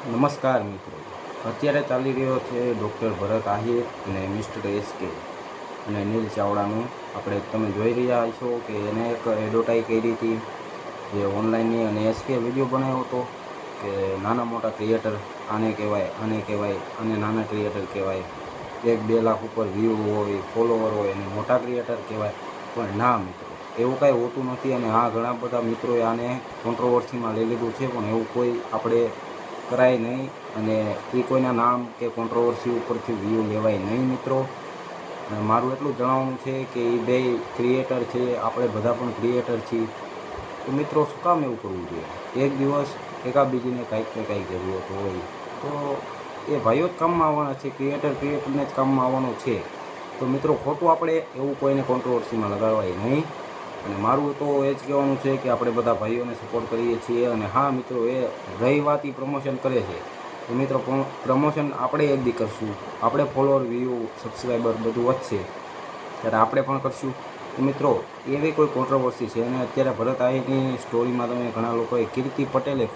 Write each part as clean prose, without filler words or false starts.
નમસ્કાર મિત્રો, અત્યારે ચાલી રહ્યો છે ડૉક્ટર ભરત આહિર અને મિસ્ટર એસકે અને નીલ ચાવડાનું. આપણે તમે જોઈ રહ્યા છો કે એને એક એડવર્ટાઈઝ કરી હતી જે ઓનલાઈનની, અને એસકે વિડીયો બનાવ્યો હતો કે નાના મોટા ક્રિએટર આને કહેવાય, અને નાના ક્રિએટર કહેવાય, 1-2 લાખ ઉપર વ્યૂ હોય, ફોલોવર હોય અને મોટા ક્રિએટર કહેવાય. પણ ના મિત્રો, એવું કાંઈ હોતું નથી. અને હા, ઘણા બધા મિત્રોએ આને કોન્ટ્રોવર્સીમાં લઈ લીધું છે, પણ એવું કોઈ આપણે કરાય નહીં. અને એ કોઈના નામ કે કોન્ટ્રોવર્સી ઉપરથી વ્યૂ લેવાય નહીં મિત્રો. અને મારું એટલું જણાવવાનું છે કે એ બે ક્રિએટર છે, આપણે બધા પણ ક્રિએટર છીએ. તો મિત્રો, શું કામ એવું કરવું જોઈએ? એક દિવસ એકાબીજીને કાંઈક ને કાંઈક જરૂરત હોય તો એ ભાઈઓ જ કામમાં આવવાના છે, ક્રિએટરને જ કામમાં આવવાનું છે. તો મિત્રો, ખોટું આપણે એવું કોઈને કોન્ટ્રોવર્સીમાં લગાડવાય નહીં. અને મારું તો એ જ કહેવાનું છે કે આપણે બધા ભાઈઓને સપોર્ટ કરીએ છીએ. અને હા મિત્રો, એ રહી વાત એ પ્રમોશન કરે છે, તો મિત્રો પ્રમોશન આપણે એક દી કરશું. આપણે ફોલોઅર, વ્યૂ, સબસ્ક્રાઈબર બધું વધશે ત્યારે આપણે પણ કરશું. તો મિત્રો, એવી કોઈ કોન્ટ્રોવર્સી છે. અને અત્યારે ભરત આહિરની સ્ટોરીમાં તમે ઘણા લોકોએ કીર્તિ પટેલે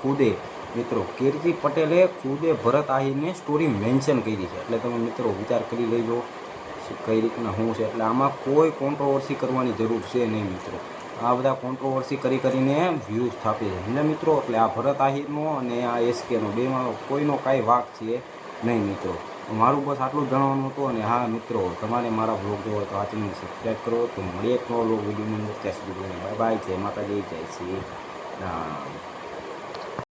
ભરત આહિરને સ્ટોરી મેન્શન કરી છે. એટલે તમે મિત્રો વિચાર કરી લેજો કઈ રીતના શું છે. એટલે આમાં કોઈ કોન્ટ્રોવર્સી કરવાની જરૂર છે નહીં મિત્રો. આ બધા કોન્ટ્રોવર્સી કરીને વ્યૂઝ સ્થાપે છે એટલે મિત્રો. એટલે આ ભરત આહિરનો અને આ એસકેનો બેમાં કોઈનો કાંઈ વાક છે નહીં મિત્રો. મારું બસ આટલું જ જણાવવાનું હતું. અને હા મિત્રો, તમારે મારા બ્લોગ જોવો તો આ ચેનલ સબસ્ક્રાઈબ કરો. તો મળીએ એક નવો બ્લોગ વિડીયોની અંદર. ત્યાં સુધી બાય બાય. જય માતાજી, જય શ્રી રામ.